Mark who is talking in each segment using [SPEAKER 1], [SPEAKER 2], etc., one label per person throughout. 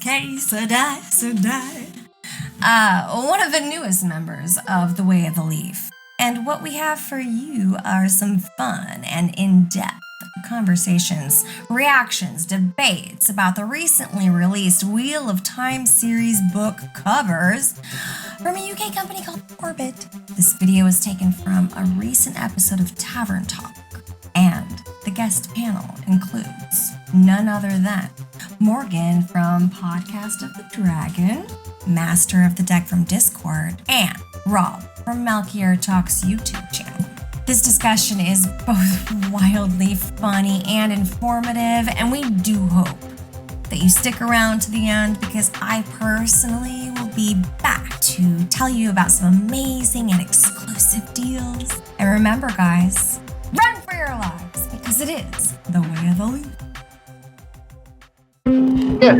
[SPEAKER 1] Sedai. One of the newest members of The Way of the Leaf. And what we have for you are some fun and in-depth conversations, reactions, debates about the recently released Wheel of Time series book covers from a UK company called Orbit. This video is taken from a recent episode of Tavern Talk, and the guest panel includes none other than Morgan from Podcast of the Dragon, Master of the Deck from Discord, and Rob from Melchior Talks YouTube channel. This discussion is both wildly funny and informative, and we do hope that you stick around to the end because I personally will be back to tell you about some amazing and exclusive deals. And remember, guys, run for your lives because it is the way of the leaf.
[SPEAKER 2] Yeah,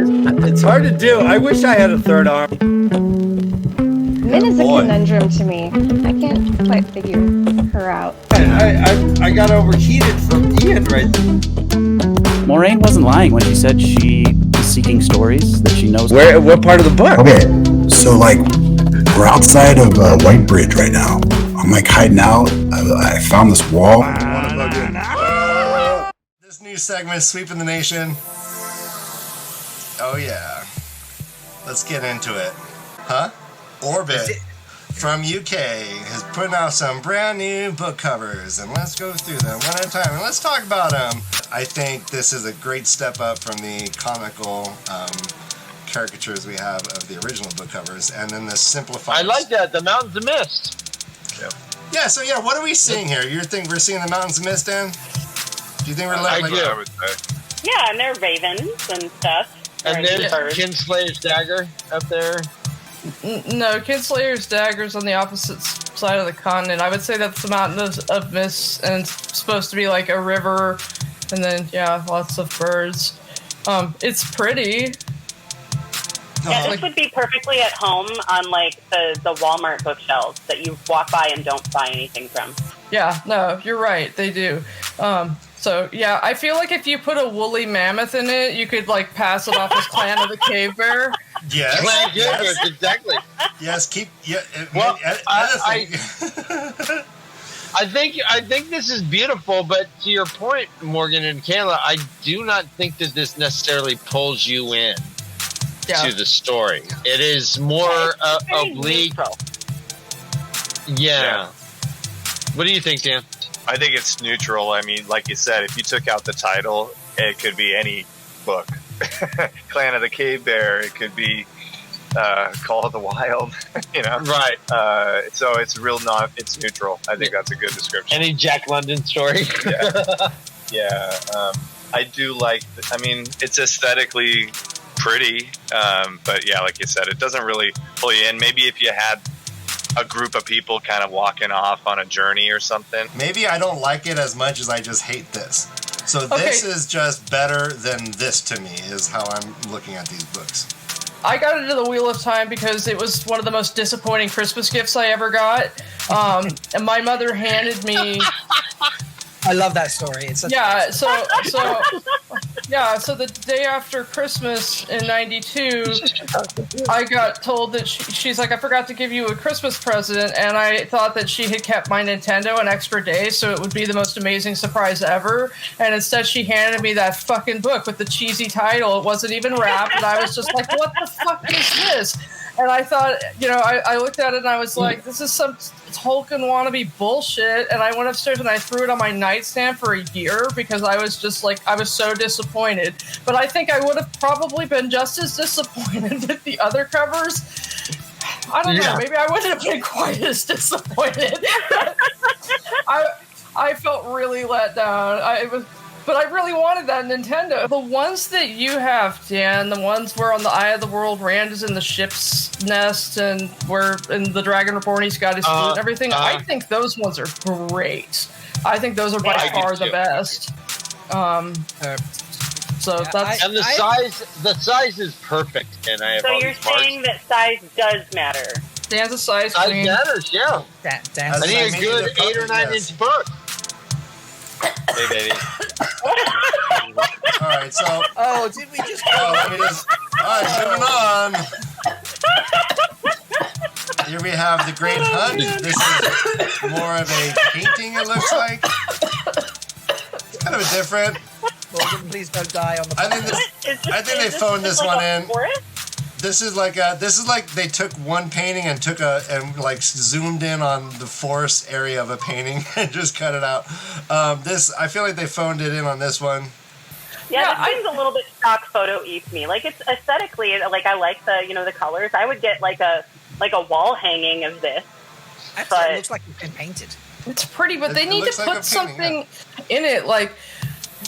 [SPEAKER 2] it's hard to do. I wish I had a third arm.
[SPEAKER 3] Min is a conundrum to me. I can't quite figure her out.
[SPEAKER 2] I got overheated from Ian right there.
[SPEAKER 4] Maureen wasn't lying when she said she is seeking stories that she knows.
[SPEAKER 2] What part of the book?
[SPEAKER 5] Okay, so like we're outside of White Bridge right now. I'm like hiding out. I found this wall.
[SPEAKER 6] This new segment, Sweeping the Nation. Oh yeah. Let's get into it. Huh? Orbit from UK has put out some brand new book covers, and let's go through them one at a time and let's talk about them. I think this is a great step up from the comical caricatures we have of the original book covers, and then the simplified.
[SPEAKER 7] I like that, the Mountains of Mist.
[SPEAKER 6] Yep. Yeah, so yeah, what are we seeing here? You think we're seeing the Mountains of Mist, Dan? Do you think we're like
[SPEAKER 7] I
[SPEAKER 6] would say?
[SPEAKER 8] Yeah, and they're ravens and stuff.
[SPEAKER 7] And then Kinslayer's dagger up there.
[SPEAKER 9] No, Kinslayer's dagger's on the opposite side of the continent. I would say that's the Mountain of Mist, and it's supposed to be like a river, and then yeah, lots of birds. It's pretty.
[SPEAKER 8] Yeah, this would be perfectly at home on like the Walmart bookshelves that you walk by and don't buy anything from.
[SPEAKER 9] Yeah, no, you're right. They do. So yeah, I feel like if you put a woolly mammoth in it, you could like pass it off as Clan of the Cave Bear.
[SPEAKER 6] Yes.
[SPEAKER 7] Clan of the Cave Bear, exactly.
[SPEAKER 6] Yes, keep. Yeah.
[SPEAKER 7] Well, I think this is beautiful, but to your point, Morgan and Kayla, I do not think that this necessarily pulls you in to the story. It is more oblique. Neutral. Yeah. What do you think, Dan?
[SPEAKER 10] I think it's neutral. I mean, like you said, if you took out the title, it could be any book. Clan of the Cave Bear. It could be Call of the Wild. You know,
[SPEAKER 7] right?
[SPEAKER 10] So it's it's neutral. I think that's a good description.
[SPEAKER 7] Any Jack London story?
[SPEAKER 10] Yeah. I do like. I mean, it's aesthetically pretty, but yeah, like you said, it doesn't really pull you in. Maybe if you had a group of people kind of walking off on a journey or something.
[SPEAKER 6] Maybe I don't like it as much as I just hate this. So this is just better than this to me, is how I'm looking at these books.
[SPEAKER 9] I got into the Wheel of Time because it was one of the most disappointing Christmas gifts I ever got. And my mother handed me...
[SPEAKER 11] I love that story. It's
[SPEAKER 9] so the day after Christmas in '92, I got told that she's like, I forgot to give you a Christmas present, and I thought that she had kept my Nintendo an extra day, so it would be the most amazing surprise ever. And instead, she handed me that fucking book with the cheesy title. It wasn't even wrapped, and I was just like, what the fuck is this? And I thought, I looked at it and I was like, this is some Tolkien wannabe bullshit. And I went upstairs and I threw it on my nightstand for a year because I was just like, I was so disappointed. But I think I would have probably been just as disappointed if the other covers. I don't know. Maybe I wouldn't have been quite as disappointed. I felt really let down. But I really wanted that Nintendo. The ones that you have, Dan, the ones where on the Eye of the World, Rand is in the ship's nest and where in the Dragon Reborn he's got his flute and everything, I think those ones are great. I think those are by far the best. So that's...
[SPEAKER 7] And the size is perfect. And I have
[SPEAKER 8] so you're saying that size does matter?
[SPEAKER 9] Dan's a size
[SPEAKER 7] queen. Size matters, yeah.
[SPEAKER 11] I
[SPEAKER 7] need a good 8 or 9 inch book. Hey, baby.
[SPEAKER 6] All right, so.
[SPEAKER 11] Oh, did we just?
[SPEAKER 6] Let me just All right, moving on. Here we have the Great Hunt. This is more of a painting, it looks like. It's kind of a different.
[SPEAKER 11] Morgan, please don't die on the.
[SPEAKER 6] I think they phoned this one in. This is like they took one painting and zoomed in on the forest area of a painting and just cut it out. I feel like they phoned it in on this one.
[SPEAKER 8] Yeah, this seems a little bit stock photo-y to me. Like, it's aesthetically, like, I like the colors. I would get like a wall hanging of this.
[SPEAKER 11] Actually, it looks like it's been painted.
[SPEAKER 9] It's pretty, but they need to put something in it. Like,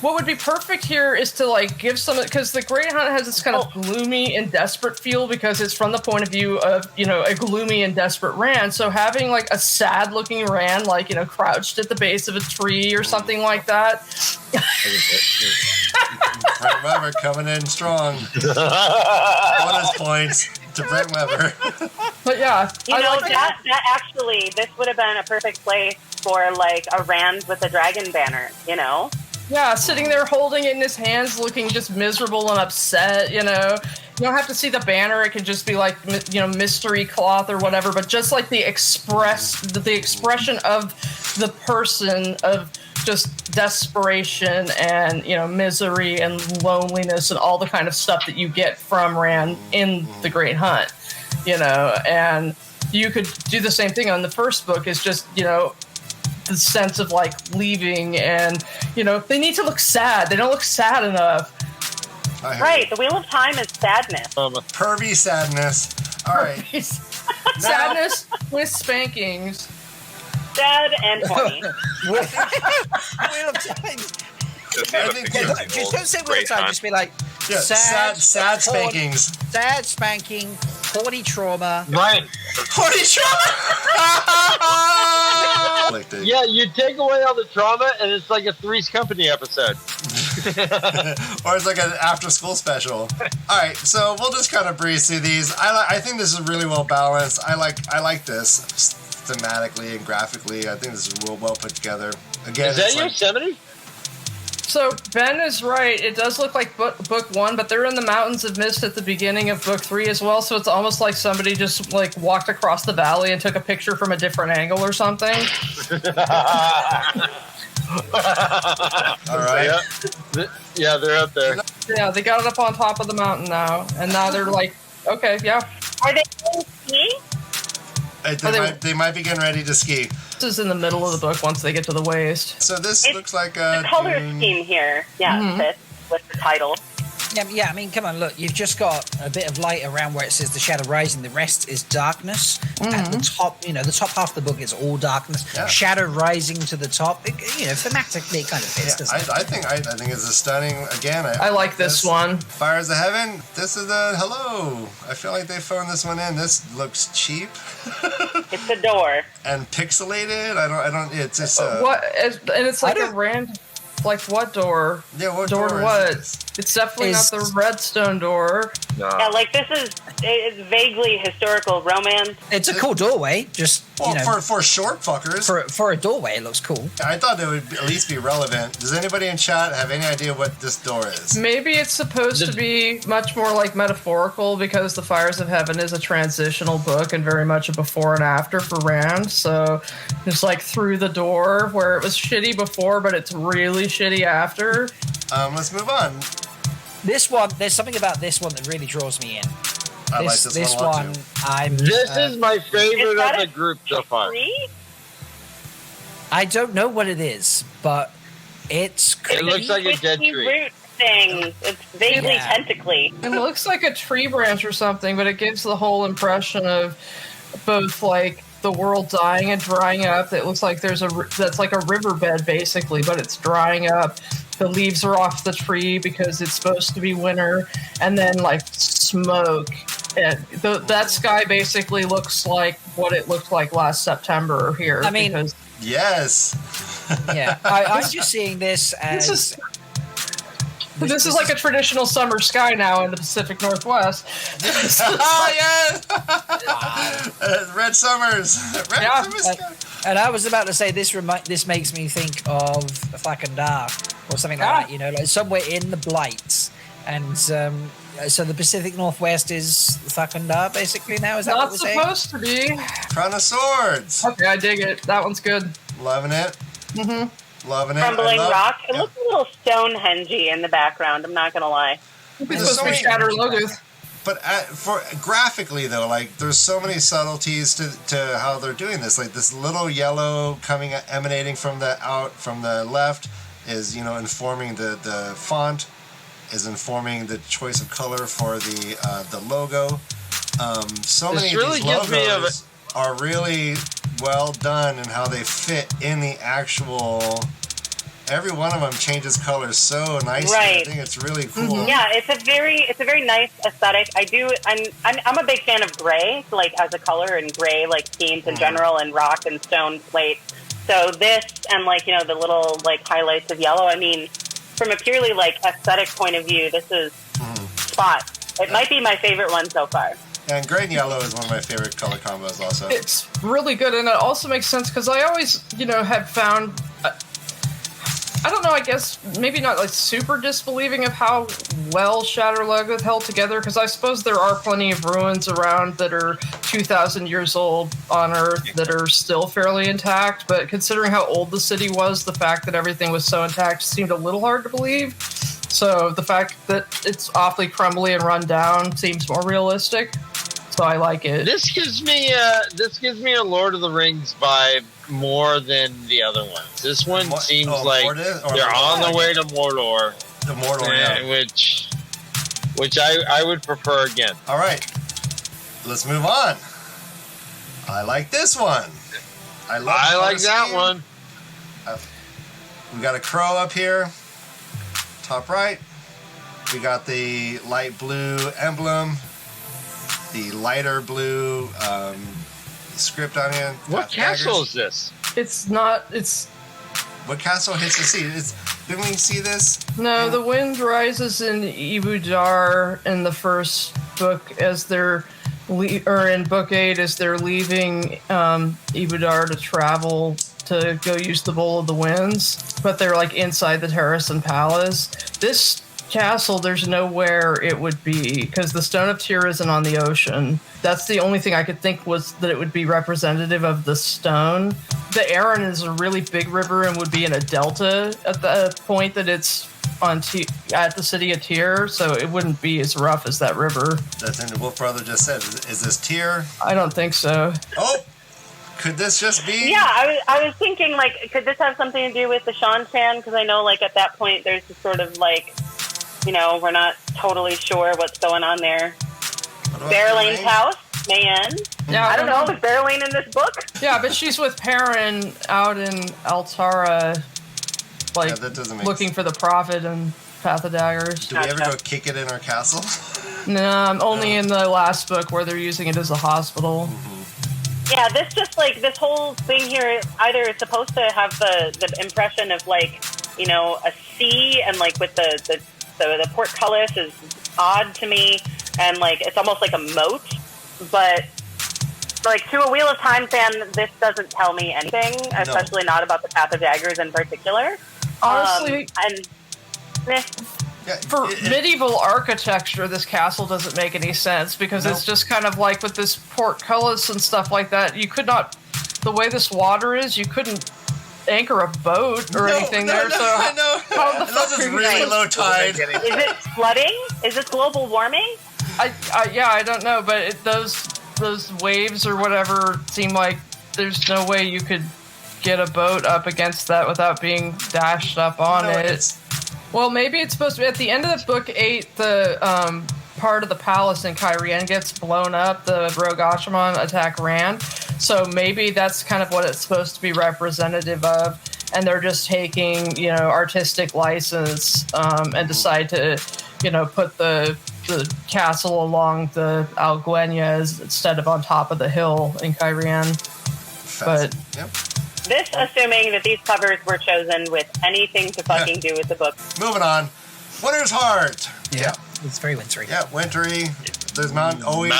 [SPEAKER 9] what would be perfect here is to like give some, because the Great Hunt has this kind of gloomy and desperate feel because it's from the point of view of a gloomy and desperate Rand. So having like a sad looking Rand, like crouched at the base of a tree or something like that.
[SPEAKER 6] Brent Weber coming in strong. Bonus points to Brent Weber.
[SPEAKER 9] But yeah,
[SPEAKER 8] that actually, this would have been a perfect place for like a Rand with a dragon banner.
[SPEAKER 9] Yeah, sitting there holding it in his hands, looking just miserable and upset. You don't have to see the banner; it can just be like mystery cloth or whatever. But just like the expression of the person of just desperation and misery and loneliness and all the kind of stuff that you get from Rand in the Great Hunt. And you could do the same thing on the first book. Is just the sense of like leaving, and they need to look sad. They don't look sad enough.
[SPEAKER 8] Right, the Wheel of Time is sadness.
[SPEAKER 6] Pervy sadness. All right.
[SPEAKER 9] Sadness with spankings.
[SPEAKER 8] Sad and horny.
[SPEAKER 11] Wheel of Time. Just don't say Wheel of Time. Just be like sad
[SPEAKER 6] spankings.
[SPEAKER 11] Sad spanking. Horny trauma.
[SPEAKER 7] Right.
[SPEAKER 6] Horny trauma.
[SPEAKER 7] Yeah, you take away all the trauma, and it's like a Three's Company episode.
[SPEAKER 6] Or it's like an after-school special. All right, so we'll just kind of breeze through these. I think this is really well balanced. I like this thematically and graphically. I think this is real well put together. Again,
[SPEAKER 7] is that Yosemite?
[SPEAKER 9] So Ben is right. It does look like book 1, but they're in the Mountains of Mist at the beginning of book 3 as well. So it's almost like somebody just like walked across the valley and took a picture from a different angle or something.
[SPEAKER 6] All right.
[SPEAKER 7] Yeah, they're up there.
[SPEAKER 9] Yeah, they got it up on top of the mountain now, and now they're like, okay, yeah.
[SPEAKER 8] Are they skiing?
[SPEAKER 6] They might be getting ready to ski.
[SPEAKER 9] This is in the middle of the book once they get to the waist.
[SPEAKER 6] So this looks like a
[SPEAKER 8] the color scheme here. Yeah, fits with the title.
[SPEAKER 11] Yeah, I mean, come on, look, you've just got a bit of light around where it says the shadow rising. The rest is darkness. At the top, the top half of the book is all darkness. Yeah. Shadow rising to the top. Thematically, it kind of fits, doesn't it?
[SPEAKER 6] I think it's a stunning. Again,
[SPEAKER 9] I like this one.
[SPEAKER 6] Fires of Heaven. This is a hello. I feel like they phoned this one in. This looks cheap.
[SPEAKER 8] It's a door
[SPEAKER 6] and pixelated. I don't. It's just
[SPEAKER 9] what? And it's like a random. Like what door?
[SPEAKER 6] Yeah, what
[SPEAKER 9] door?
[SPEAKER 6] What?
[SPEAKER 9] It's definitely not the redstone door.
[SPEAKER 7] No.
[SPEAKER 8] Yeah, like it's vaguely historical romance.
[SPEAKER 11] It's a cool doorway, just
[SPEAKER 6] for short fuckers.
[SPEAKER 11] For a doorway, it looks cool.
[SPEAKER 6] I thought it would at least be relevant. Does anybody in chat have any idea what this door is?
[SPEAKER 9] Maybe it's supposed to be much more like metaphorical because the Fires of Heaven is a transitional book and very much a before and after for Rand. So it's like through the door where it was shitty before, but it's really shitty after.
[SPEAKER 6] Let's move on.
[SPEAKER 11] This one, there's something about this one that really draws me in.
[SPEAKER 6] I like this one.
[SPEAKER 7] This is my favorite of the group so far.
[SPEAKER 11] I don't know what it is, but it's
[SPEAKER 7] it looks like a dead tree.
[SPEAKER 8] Root thing. It's vaguely tentacly.
[SPEAKER 9] It looks like a tree branch or something, but it gives the whole impression of both like the world dying and drying up. It looks like that's like a riverbed basically, but it's drying up. The leaves are off the tree because it's supposed to be winter, and then like smoke. And that sky basically looks like what it looked like last September here.
[SPEAKER 11] I mean,
[SPEAKER 6] yes.
[SPEAKER 11] Yeah, I'm just seeing this as.
[SPEAKER 9] This is like a traditional summer sky now in the Pacific Northwest.
[SPEAKER 6] Oh, yes! Red Summers. Summers.
[SPEAKER 11] And I was about to say this makes me think of Thakandar or something like that. Like somewhere in the Blights, And so the Pacific Northwest is Thakandar, basically, now? Is that
[SPEAKER 9] Not
[SPEAKER 11] what we're saying?
[SPEAKER 9] supposed to be.
[SPEAKER 6] Crown of Swords.
[SPEAKER 9] Okay, I dig it. That one's good.
[SPEAKER 6] Loving it.
[SPEAKER 9] Mm-hmm.
[SPEAKER 6] Loving it.
[SPEAKER 8] Crumbling rock. It looks a little Stonehenge-y in the background, I'm not going to lie.
[SPEAKER 9] It's supposed to be Shattered Logos.
[SPEAKER 6] But for graphically though, like there's so many subtleties to how they're doing this. Like this little yellow emanating from the left is informing the font, is informing the choice of color for the logo. So many of these logos are really well done in how they fit in the actual. Every one of them changes colors so nicely.
[SPEAKER 8] Right.
[SPEAKER 6] I think it's really cool.
[SPEAKER 8] Yeah, it's a very nice aesthetic. I'm a big fan of gray, like as a color, and gray like themes in general, and rock and stone slate. So this and the little highlights of yellow. I mean, from a purely aesthetic point of view, this is spot. It might be my favorite one so far.
[SPEAKER 6] And gray and yellow is one of my favorite color combos also.
[SPEAKER 9] It's really good, and it also makes sense because I always, have found, I don't know, I guess maybe not super disbelieving of how well Shattered Logos held together, because I suppose there are plenty of ruins around that are 2,000 years old on Earth that are still fairly intact, but considering how old the city was, the fact that everything was so intact seemed a little hard to believe. So the fact that it's awfully crumbly and run down seems more realistic. So I like it.
[SPEAKER 7] This gives me a Lord of the Rings vibe more than the other ones. This one seems like they're on the way to Mordor.
[SPEAKER 6] The Mordor, yeah.
[SPEAKER 7] Which I would prefer again.
[SPEAKER 6] All right, let's move on. I like this one. I like
[SPEAKER 7] that one.
[SPEAKER 6] We got a crow up here, top right. We got the light blue emblem. The lighter blue script on it.
[SPEAKER 7] What castle is this?
[SPEAKER 9] It's not. It's.
[SPEAKER 6] What castle hits the sea? Didn't we see this?
[SPEAKER 9] No, the wind rises in Ibudar in the first book as they're, or in book 8 as they're leaving Ibudar to travel to go use the Bowl of the Winds, but they're inside the Terrasen Palace. This castle, there's nowhere it would be because the Stone of Tyr isn't on the ocean. That's the only thing I could think was that it would be representative of the stone. The Aran is a really big river and would be in a delta at the point that it's at the city of Tyr, so it wouldn't be as rough as that river.
[SPEAKER 6] That's in the Wolf Brother just said. Is this Tyr?
[SPEAKER 9] I don't think so.
[SPEAKER 6] Oh, could this just be?
[SPEAKER 8] Yeah, I was thinking could this have something to do with the Shan-Chan? Because I know at that point there's this sort of we're not totally sure what's going on there. Berylaine's house, man.
[SPEAKER 9] Yeah,
[SPEAKER 8] I don't know. Is Berylane in this book?
[SPEAKER 9] Yeah, but she's with Perrin out in Altara,
[SPEAKER 6] that doesn't make
[SPEAKER 9] looking for the Prophet and Path of Daggers.
[SPEAKER 6] Do we ever go kick it in our castle?
[SPEAKER 9] No, only in the last book where they're using it as a hospital.
[SPEAKER 8] Yeah, this whole thing here either is supposed to have the impression of a sea and with the portcullis is odd to me, and it's almost like a moat, but to a Wheel of Time fan, this doesn't tell me anything, especially not about the Path of Daggers in particular.
[SPEAKER 9] Honestly, for medieval architecture, this castle doesn't make any sense because it's just kind of with this portcullis and stuff like that. You could not, the way this water is, you couldn't anchor a boat or anything there. So
[SPEAKER 6] I know.
[SPEAKER 9] How the fuck
[SPEAKER 6] this is really low tide.
[SPEAKER 8] Is it flooding? Is this global warming?
[SPEAKER 9] I don't know, but those waves or whatever seem like there's no way you could get a boat up against that without being dashed up on it. Well, maybe it's supposed to be at the end of the book 8. The part of the palace in Kyrian gets blown up. The Rogue Ashaman attack Rand. So maybe that's kind of what it's supposed to be representative of, and they're just taking, artistic license and decide to, put the castle along the Algueñas instead of on top of the hill in Kyrian. But
[SPEAKER 8] this assuming that these covers were chosen with anything to fucking do with the book.
[SPEAKER 6] Moving on. Winter's Heart.
[SPEAKER 11] Yeah, it's very wintry.
[SPEAKER 6] Yeah, wintry. There's not always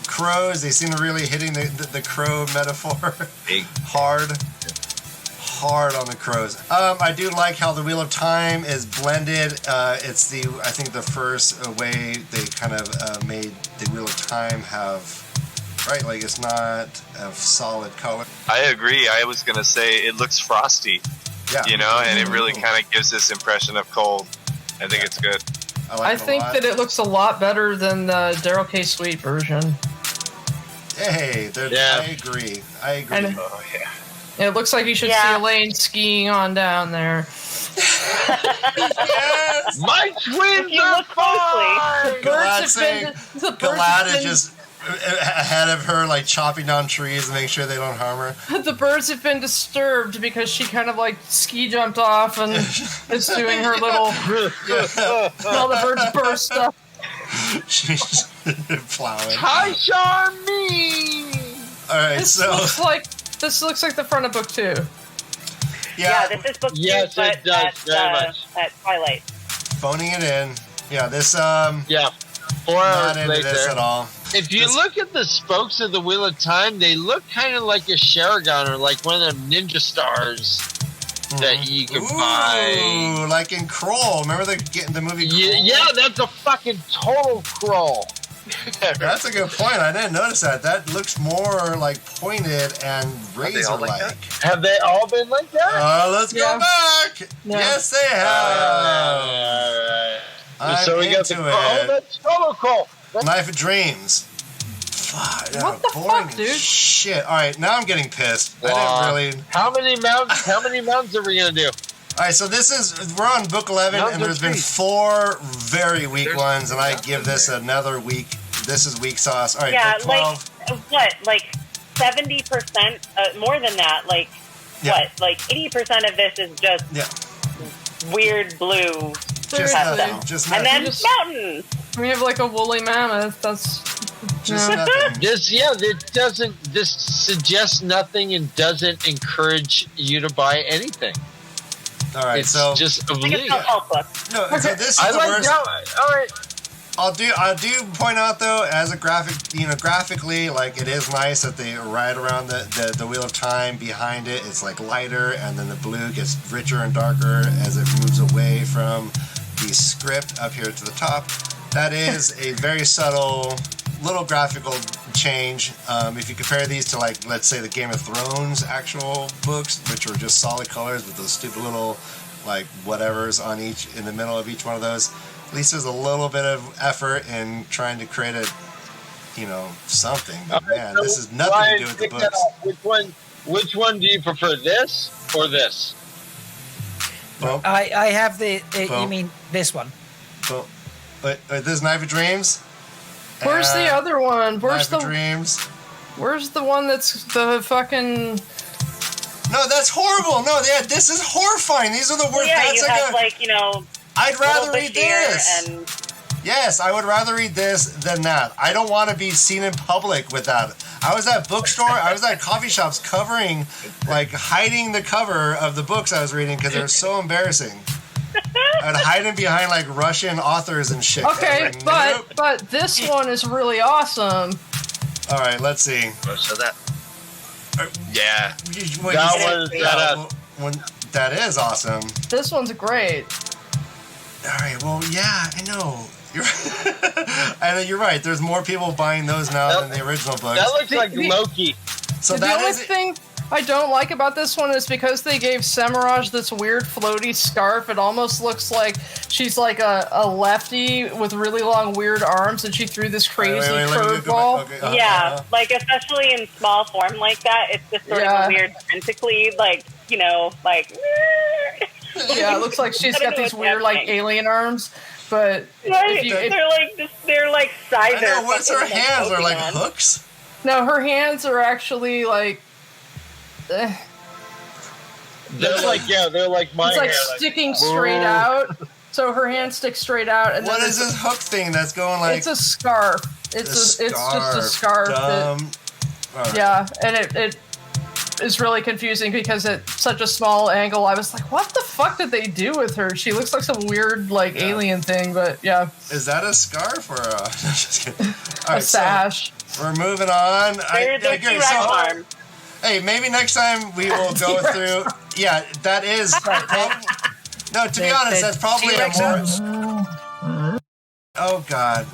[SPEAKER 6] crows. They seem to really hitting the crow metaphor hard. hard on the crows. I do like how the Wheel of Time is blended. It's I think the first way they kind of made the Wheel of Time have, right? Like it's not a solid color.
[SPEAKER 10] I agree. I was gonna say it looks frosty.
[SPEAKER 6] Yeah.
[SPEAKER 10] You know, and it really kind of gives this impression of cold. I think it's good.
[SPEAKER 9] I think that it looks a lot better than the Daryl K. Sweet version.
[SPEAKER 6] Hey, I agree.
[SPEAKER 9] And
[SPEAKER 10] oh yeah.
[SPEAKER 9] It looks like you should see Elaine skiing on down there.
[SPEAKER 6] Yes!
[SPEAKER 7] My twins are fine!
[SPEAKER 6] Galad is just ahead of her, like chopping down trees to make sure they don't harm her.
[SPEAKER 9] The birds have been disturbed because she kind of like ski jumped off and is doing her little. All the birds burst up.
[SPEAKER 6] She's plowing.
[SPEAKER 7] Hi, Charmy!
[SPEAKER 6] All right,
[SPEAKER 9] This looks like the front of book 2.
[SPEAKER 8] Yeah, this is book 2,
[SPEAKER 7] yes,
[SPEAKER 8] but
[SPEAKER 7] it does, very much.
[SPEAKER 8] at Twilight.
[SPEAKER 6] Phoning it in. Yeah, this
[SPEAKER 7] 4
[SPEAKER 6] not
[SPEAKER 7] hours
[SPEAKER 6] into
[SPEAKER 7] later.
[SPEAKER 6] this at all.
[SPEAKER 7] If you look at the spokes of the Wheel of Time, they look kind of like a Sharagon or like one of them ninja stars that you can buy.
[SPEAKER 6] Ooh, like in Kroll. Remember the movie Kroll?
[SPEAKER 7] Yeah, that's a fucking total Kroll.
[SPEAKER 6] That's a good point. I didn't notice that. That looks more like pointed and razor-like.
[SPEAKER 7] Have they all been like that?
[SPEAKER 6] Let's go back.
[SPEAKER 9] Yeah.
[SPEAKER 6] Yes, they have. I'm
[SPEAKER 7] So we got
[SPEAKER 6] into
[SPEAKER 7] the oh, that's total Kroll.
[SPEAKER 6] Knife of Dreams. Fuck,
[SPEAKER 9] What the
[SPEAKER 6] boring
[SPEAKER 9] fuck, dude?
[SPEAKER 6] Shit. All right, now I'm getting pissed. I didn't really.
[SPEAKER 7] How many mounts are we gonna do?
[SPEAKER 6] All right, so we're on book 11, and there's been 4 very weak ones, and I give this another week. This is weak sauce. All right,
[SPEAKER 8] Yeah,
[SPEAKER 6] book 12.
[SPEAKER 8] like 70%, more than that. Like what? Like 80% of this is just weird blue.
[SPEAKER 6] Just nothing.
[SPEAKER 8] And then mountains.
[SPEAKER 9] We have like a woolly mammoth. That's
[SPEAKER 6] just nothing.
[SPEAKER 7] This suggests nothing and doesn't encourage you to buy anything.
[SPEAKER 6] All right,
[SPEAKER 7] it's
[SPEAKER 6] so
[SPEAKER 7] just a
[SPEAKER 8] I think it's
[SPEAKER 7] belief.
[SPEAKER 8] a help book.
[SPEAKER 6] No, so this is
[SPEAKER 7] I
[SPEAKER 6] the
[SPEAKER 7] like
[SPEAKER 6] worst.
[SPEAKER 7] that. All right.
[SPEAKER 6] I do point out though, as a graphically, like it is nice that they ride around the Wheel of Time behind it. It's like lighter, and then the blue gets richer and darker as it moves away from the script up here to the top. That is a very subtle little graphical change. If you compare these to, like, let's say the Game of Thrones actual books, which were just solid colors with those stupid little, like, whatevers in the middle of each one of those, at least there's a little bit of effort in trying to create something. But man, this has nothing to do with the books.
[SPEAKER 7] Which one do you prefer, this or this?
[SPEAKER 6] Well,
[SPEAKER 11] I have the. You mean this one?
[SPEAKER 6] But this Knife of Dreams.
[SPEAKER 9] Where's the other one? Where's
[SPEAKER 6] Knife of Dreams?
[SPEAKER 9] Where's the one that's the fucking?
[SPEAKER 6] No, that's horrible. No, this is horrifying. These are the worst.
[SPEAKER 8] Yeah,
[SPEAKER 6] that's
[SPEAKER 8] you have
[SPEAKER 6] I'd rather read this.
[SPEAKER 8] And
[SPEAKER 6] Yes, I would rather read this than that. I don't want to be seen in public with that. I was at bookstore. I was at coffee shops hiding the cover of the books I was reading because they were so embarrassing. I'd hide them behind like Russian authors and shit.
[SPEAKER 9] Okay, but this one is really awesome.
[SPEAKER 6] All right, let's see.
[SPEAKER 10] So that. Yeah.
[SPEAKER 6] That is awesome.
[SPEAKER 9] This one's great.
[SPEAKER 6] All right. Well, yeah, I know. I know you're right. There's more people buying those now than the original books.
[SPEAKER 7] That looks like Loki.
[SPEAKER 6] So
[SPEAKER 9] the only thing I don't like about this one is because they gave Semiraj this weird floaty scarf. It almost looks like she's like a lefty with really long weird arms, and she threw this crazy curveball.
[SPEAKER 6] Okay,
[SPEAKER 8] yeah, like especially in small form like that, it's just sort of a weird tentacly,
[SPEAKER 9] Yeah, it looks like she's got these weird like alien arms. But
[SPEAKER 8] they're like cider.
[SPEAKER 6] I know, what's her hands? They're like hooks?
[SPEAKER 9] No, her hands are actually like.
[SPEAKER 7] They're like my
[SPEAKER 9] it's like
[SPEAKER 7] hair,
[SPEAKER 9] sticking straight out. So her hand sticks straight out. And
[SPEAKER 6] what is this hook thing that's going like?
[SPEAKER 9] It's a scarf. It's just a scarf.
[SPEAKER 6] Right.
[SPEAKER 9] Yeah, and it is really confusing because at such a small angle, I was like, what the fuck did they do with her? She looks like some weird alien thing, but yeah.
[SPEAKER 6] Is that a scarf or a... Just kidding. All right,
[SPEAKER 9] sash?
[SPEAKER 6] So we're moving on. Hey, maybe next time we will go through. Yeah, that is. No, to be honest, that's probably a more. Oh God.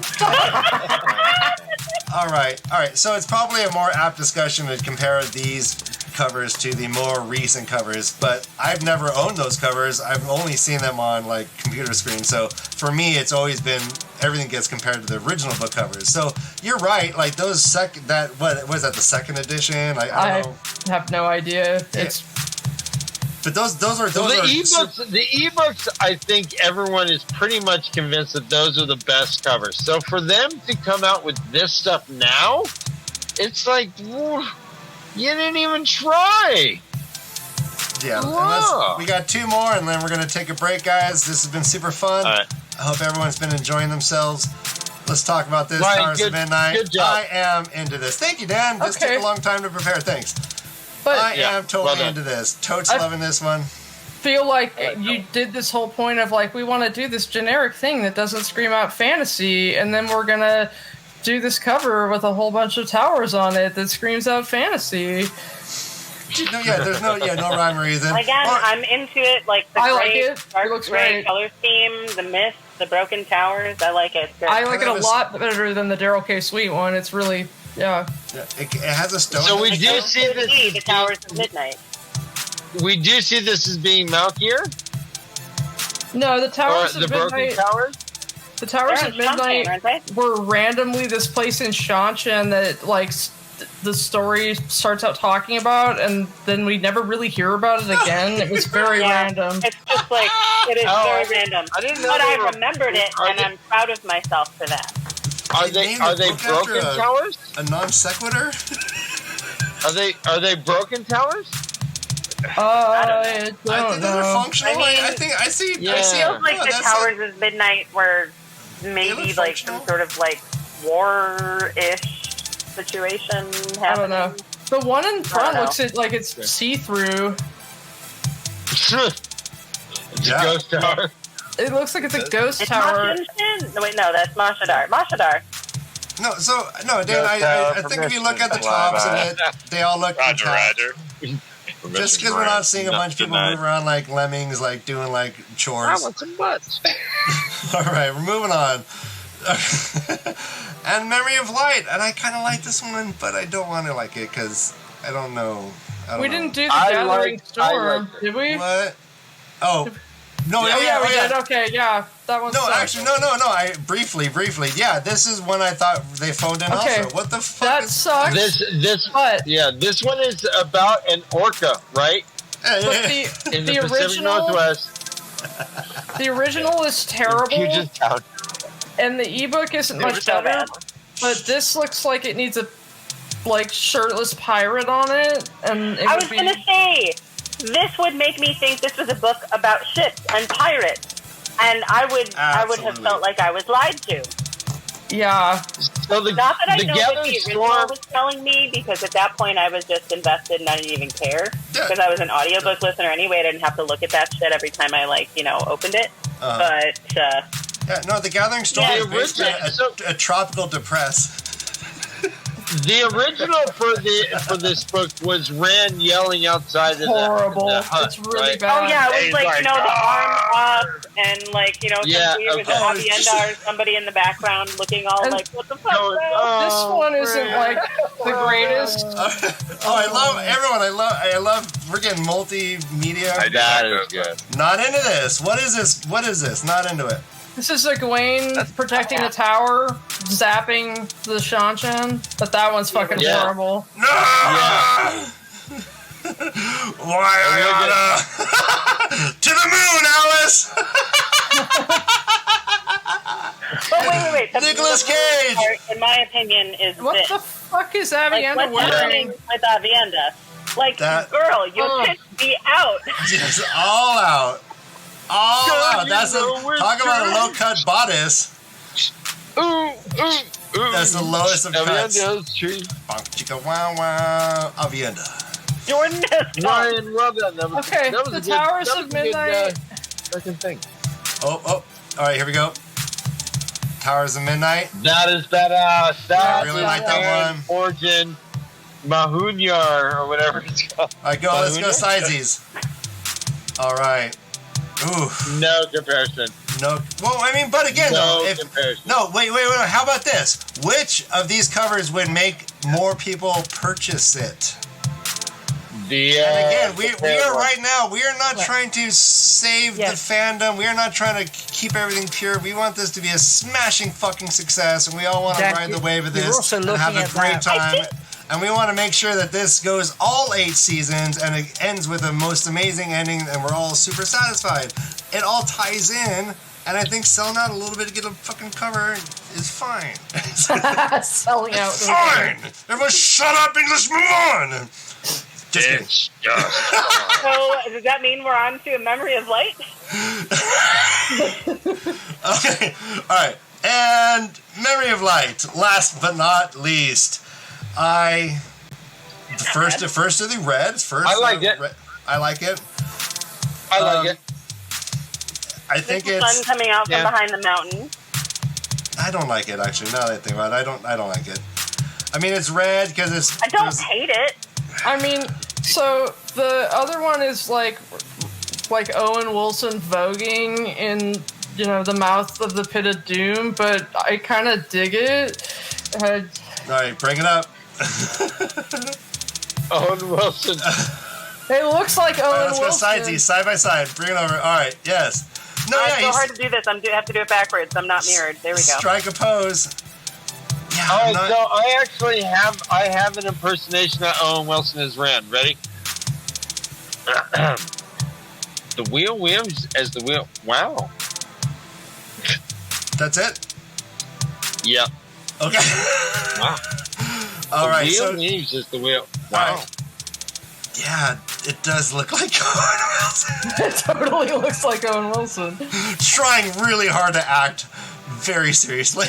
[SPEAKER 6] All right. So it's probably a more apt discussion to compare these covers to the more recent covers, but I've never owned those covers. I've only seen them on like computer screens. So for me, it's always been everything gets compared to the original book covers. So you're right. Like those what was that, the second edition? I don't know.
[SPEAKER 9] Have no idea.
[SPEAKER 6] But those are
[SPEAKER 7] the ebooks. The ebooks, I think everyone is pretty much convinced that those are the best covers. So for them to come out with this stuff now, it's like you didn't even try.
[SPEAKER 6] Yeah, we got 2 more, and then we're gonna take a break, guys. This has been super fun. All right. I hope everyone's been enjoying themselves. Let's talk about this. Towers of Midnight.
[SPEAKER 7] Good job.
[SPEAKER 6] I am into this. Thank you, Dan. This took a long time to prepare. Thanks.
[SPEAKER 9] But
[SPEAKER 6] I am totally into this. Totes loving this one.
[SPEAKER 9] Feel like you did this whole point of like, we want to do this generic thing that doesn't scream out fantasy, and then we're gonna do this cover with a whole bunch of towers on it that screams out fantasy.
[SPEAKER 6] There's no rhyme or reason.
[SPEAKER 8] Again, I'm into it. Like the dark gray color scheme, the mist, the broken towers. I like it.
[SPEAKER 9] I like it a lot better than the Daryl K. Sweet one. It's really,
[SPEAKER 6] it has a stone.
[SPEAKER 7] So we do see this.
[SPEAKER 8] The Towers of Midnight.
[SPEAKER 7] We do see this as being Malkier.
[SPEAKER 9] No, the Towers of
[SPEAKER 7] Midnight.
[SPEAKER 9] Broken Towers. The Towers of Midnight were randomly this place in Shanshan that like the story starts out talking about, and then we never really hear about it again. It was very random.
[SPEAKER 8] It's just like it is very random.
[SPEAKER 7] I didn't know
[SPEAKER 8] but I remembered it, and I'm proud of myself for that.
[SPEAKER 7] Are they broken towers?
[SPEAKER 6] A non sequitur?
[SPEAKER 7] Are they broken towers?
[SPEAKER 9] I don't know.
[SPEAKER 6] They're functional. I think I see. I see.
[SPEAKER 8] Feels like the Towers of Midnight were maybe like some sort of like war-ish situation happening.
[SPEAKER 9] I don't know. The one in front looks like it's see-through.
[SPEAKER 7] It's a ghost tower.
[SPEAKER 9] It looks like it's a ghost
[SPEAKER 8] it's
[SPEAKER 9] tower.
[SPEAKER 8] No, wait, no, that's Mashadar.
[SPEAKER 6] Dan, I think if you look at the tops of it, they all look
[SPEAKER 10] Roger.
[SPEAKER 6] Just because we're not seeing a bunch of people move around like lemmings, like doing like chores.
[SPEAKER 7] I want some butts.
[SPEAKER 6] All right, we're moving on. And Memory of Light, and I kind of like this one, but I don't want to like it because I don't know.
[SPEAKER 9] We didn't do the Gathering Storm, did we?
[SPEAKER 6] What? Oh. No,
[SPEAKER 9] we did. Okay, that one's
[SPEAKER 6] no, actually, no. I briefly. Yeah, this is one I thought they phoned in also. What the fuck?
[SPEAKER 9] That sucks.
[SPEAKER 7] This one is about an orca, right?
[SPEAKER 9] But
[SPEAKER 7] in the Pacific
[SPEAKER 9] original
[SPEAKER 7] Northwest.
[SPEAKER 9] The original is terrible, and the ebook isn't much better. But this looks like it needs a shirtless pirate on it, and
[SPEAKER 8] I was gonna say. This would make me think this was a book about ships and pirates, and I would have felt like I was lied to.
[SPEAKER 9] Yeah.
[SPEAKER 7] So
[SPEAKER 8] not that I know what the original was telling me, because at that point I was just invested and I didn't even care, because I was an audiobook listener anyway. I didn't have to look at that shit every time I opened it. But
[SPEAKER 6] the Gathering Storm is basically a tropical depress.
[SPEAKER 7] The original for this book was Rand yelling outside of
[SPEAKER 9] horrible.
[SPEAKER 7] The hut,
[SPEAKER 9] it's really
[SPEAKER 7] right?
[SPEAKER 9] bad.
[SPEAKER 8] Oh yeah, it was the arm up and with Avienda or somebody in the background looking all like, what the fuck?
[SPEAKER 9] This one isn't like the greatest.
[SPEAKER 6] I love freaking multimedia.
[SPEAKER 7] That is good.
[SPEAKER 6] Not into this. What is this? Not into it.
[SPEAKER 9] This is Egwene protecting the tower, zapping the Shanshan, but that one's fucking horrible.
[SPEAKER 6] No! Yeah. Why to the moon, Alice!
[SPEAKER 8] Wait.
[SPEAKER 6] Nicolas Cage!
[SPEAKER 8] In my opinion, is
[SPEAKER 9] what
[SPEAKER 8] this.
[SPEAKER 9] The fuck is Avienda
[SPEAKER 8] what's happening with Avienda? Girl, you pissed me out.
[SPEAKER 6] Just all out. That's talk about a low cut bodice. That's the lowest of cuts. Chicka wow wow. Avienda.
[SPEAKER 8] Jordan has
[SPEAKER 7] Ryan, well done.
[SPEAKER 9] Okay, the Towers of Midnight.
[SPEAKER 7] Second thing.
[SPEAKER 6] Oh. All right, here we go. Towers of Midnight.
[SPEAKER 7] That is badass.
[SPEAKER 6] I really like that one.
[SPEAKER 7] Origin. Mahunyar or whatever it's called.
[SPEAKER 6] All right, go. Let's go sidesies. All right. Ooh.
[SPEAKER 7] No comparison.
[SPEAKER 6] No. Well, I mean, but again,
[SPEAKER 7] No
[SPEAKER 6] though,
[SPEAKER 7] comparison.
[SPEAKER 6] no, wait. How about this? Which of these covers would make more people purchase it? And again, we are right now. We are not trying to save the fandom. We are not trying to keep everything pure. We want this to be a smashing fucking success, and we all want to ride the wave of this and have a great time. And we want to make sure that this goes all 8 seasons and it ends with the most amazing ending, and we're all super satisfied. It all ties in, and I think selling out a little bit to get a fucking cover is fine.
[SPEAKER 9] Selling out.
[SPEAKER 6] It's fine. Everyone shut up and let's move on. Just kidding.
[SPEAKER 8] So does that mean we're on to a Memory of Light?
[SPEAKER 6] Okay. All right. And Memory of Light, last but not least. The first of the reds.
[SPEAKER 7] I like it.
[SPEAKER 6] I like it.
[SPEAKER 7] I like it.
[SPEAKER 6] I think
[SPEAKER 8] the
[SPEAKER 6] it's
[SPEAKER 8] sun coming out from behind the mountain.
[SPEAKER 6] I don't like it actually. Now that I think about it, I don't like it. I mean, it's red because it's.
[SPEAKER 8] I don't hate it.
[SPEAKER 9] I mean, so the other one is like Owen Wilson voguing in the mouth of the pit of doom, but I kind of dig it.
[SPEAKER 6] All right, bring it up.
[SPEAKER 7] Owen Wilson.
[SPEAKER 9] It looks like Owen Wilson.
[SPEAKER 6] Let's go sidesies, side by side. Bring it over. All right, yes. No,
[SPEAKER 8] it's so hard to do this. I have to do it backwards. I'm not mirrored. There we go.
[SPEAKER 6] Strike a pose. Yeah,
[SPEAKER 7] All right, so I actually have an impersonation of Owen Wilson as Rand. Ready? The wheel whims as the wheel. Wow.
[SPEAKER 6] That's it?
[SPEAKER 7] Yep.
[SPEAKER 6] Okay.
[SPEAKER 7] Wow.
[SPEAKER 6] All right.
[SPEAKER 7] The wheel whims as the wheel. Wow.
[SPEAKER 6] Right. Yeah, it does look like Owen Wilson.
[SPEAKER 9] It totally looks like Owen Wilson.
[SPEAKER 6] Trying really hard to act very seriously.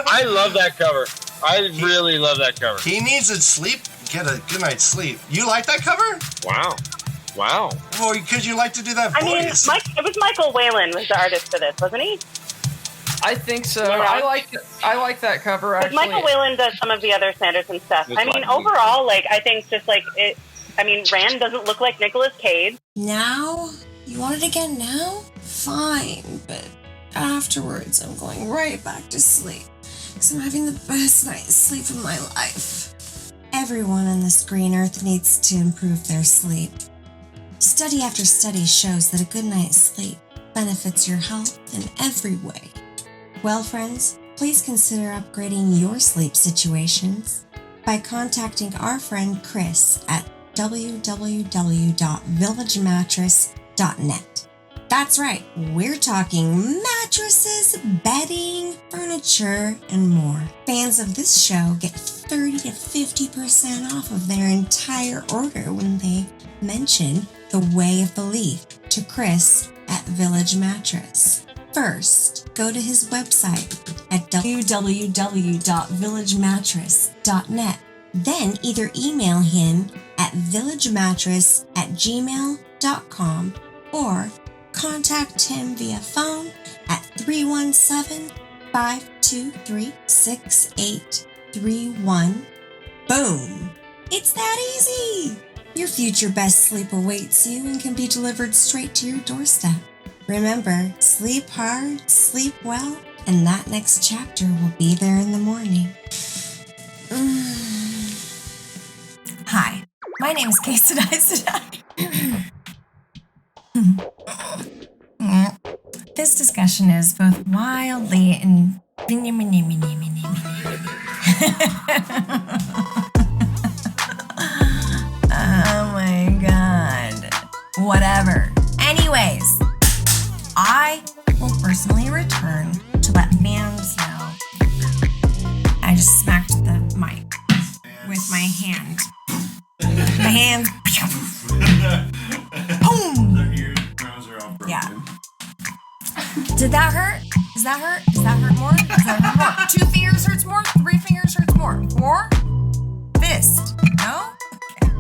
[SPEAKER 7] I love that cover. I really love that cover.
[SPEAKER 6] He needs to sleep, get a good night's sleep. You like that cover?
[SPEAKER 7] Wow.
[SPEAKER 6] Well, because you like to do that voice.
[SPEAKER 8] I mean, it was Michael Whalen was the artist for this, wasn't he?
[SPEAKER 9] I think so.
[SPEAKER 8] Yeah.
[SPEAKER 9] I like that cover actually.
[SPEAKER 8] Michael Whalen does some of the other Sanderson stuff. I mean, overall, I think just it. I mean, Rand doesn't look like Nicolas Cage.
[SPEAKER 1] Now? You want it again now? Fine, but afterwards I'm going right back to sleep. Because I'm having the best night's sleep of my life. Everyone on this green earth needs to improve their sleep. Study after study shows that a good night's sleep benefits your health in every way. Well, friends, please consider upgrading your sleep situations by contacting our friend Chris at www.villagemattress.net. That's right, we're talking mattresses, bedding, furniture, and more. Fans of this show get 30 to 50% off of their entire order when they mention The Way of the Leaf to Chris at Village Mattress. First, go to his website at www.villagemattress.net. Then either email him at villagemattress@gmail.com or contact him via phone at 317-523-6831. Boom! It's that easy! Your future best sleep awaits you and can be delivered straight to your doorstep. Remember, sleep hard, sleep well, and that next chapter will be there in the morning. Hi, my name is Sedai. This discussion is both wildly and... Oh my god. Whatever. Anyways, I will personally return to let fans know. I just smacked the mic with my hand. My hand. Boom! Yeah. Did that hurt? Does that hurt? Does that hurt more? Does that hurt more? 2 fingers hurts more? 3 fingers hurts more? 4? Fist? No? Okay.